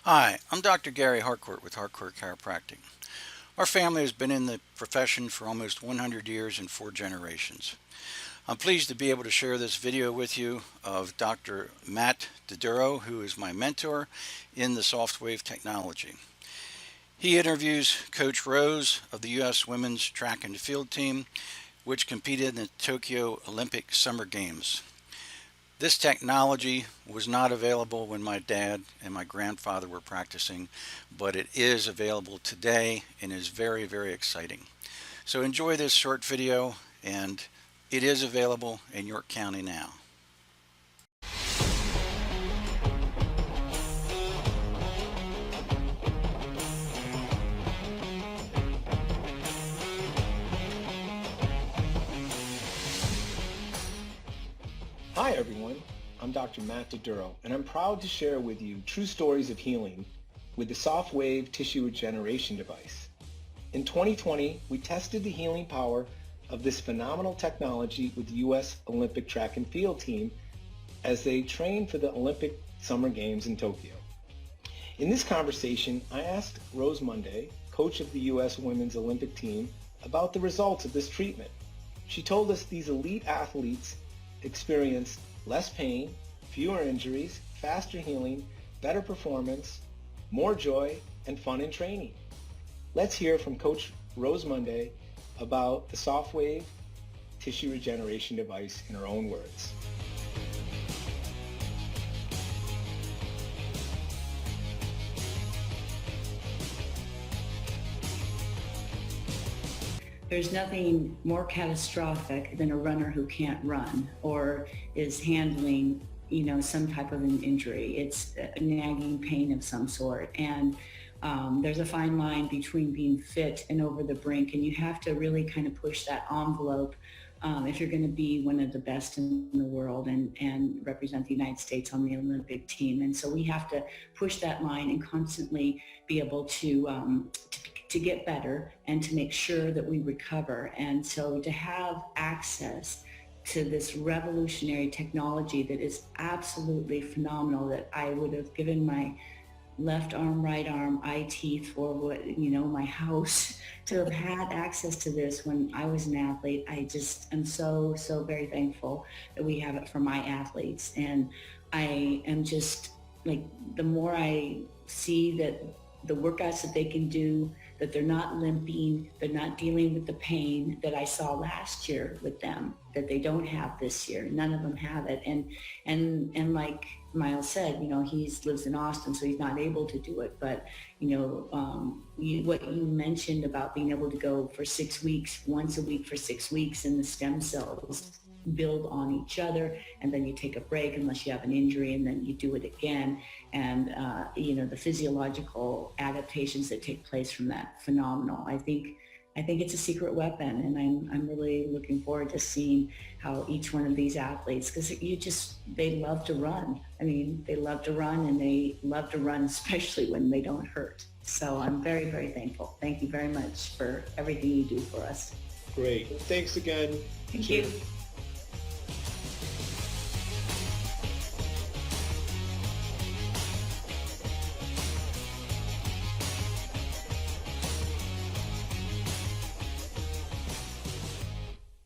Hi, I'm Dr. Gary Harcourt with Harcourt Chiropractic. Our family has been in the profession for almost 100 years and 4 generations. I'm pleased to be able to share this video with you of Dr. Matt Diduro, who is my mentor in the Softwave technology. He interviews Coach Rose of the U.S. Women's Track and Field Team, which competed in the Tokyo Olympic Summer Games. This technology was not available when my dad and my grandfather were practicing, but it is available today and is very, very exciting. So enjoy this short video, and it is available in York County now. Hi everyone, I'm Dr. Matt Diduro, and I'm proud to share with you true stories of healing with the Softwave tissue regeneration device. In 2020, we tested the healing power of this phenomenal technology with the U.S. Olympic Track and Field Team as they trained for the Olympic Summer Games in Tokyo. In this conversation, I asked Rose Monday, coach of the U.S. Women's Olympic Team, about the results of this treatment. She told us these elite athletes experience less pain, fewer injuries, faster healing, better performance, more joy, and fun in training. Let's hear from Coach Rose Monday about the Softwave tissue regeneration device in her own words. There's nothing more catastrophic than a runner who can't run or is handling, some type of an injury. It's a nagging pain of some sort. And there's a fine line between being fit and over the brink. And you have to really kind of push that envelope if you're going to be one of the best in the world and represent the United States on the Olympic team. And so we have to push that line and constantly be able to get better and to make sure that we recover. And so to have access to this revolutionary technology that is absolutely phenomenal, that I would have given my left arm, right arm, eye teeth for my house to have had access to this when I was an athlete. I just am so very thankful that we have it for my athletes. And I am just like, the more I see that the workouts that they can do, that they're not limping, they're not dealing with the pain that I saw last year with them, that they don't have this year. None of them have it. And like Miles said, he lives in Austin, so he's not able to do it. But, what you mentioned about being able to go for 6 weeks, once a week for 6 weeks, and the stem cells build on each other, and then you take a break unless you have an injury, and then you do it again. And the physiological adaptations that take place from that, phenomenal. I think it's a secret weapon, and I'm really looking forward to seeing how each one of these athletes, because they love to run. I mean, they love to run, and they love to run especially when they don't hurt. So I'm very, very thankful. Thank you very much for everything you do for us. Great. Thanks again. Thank you.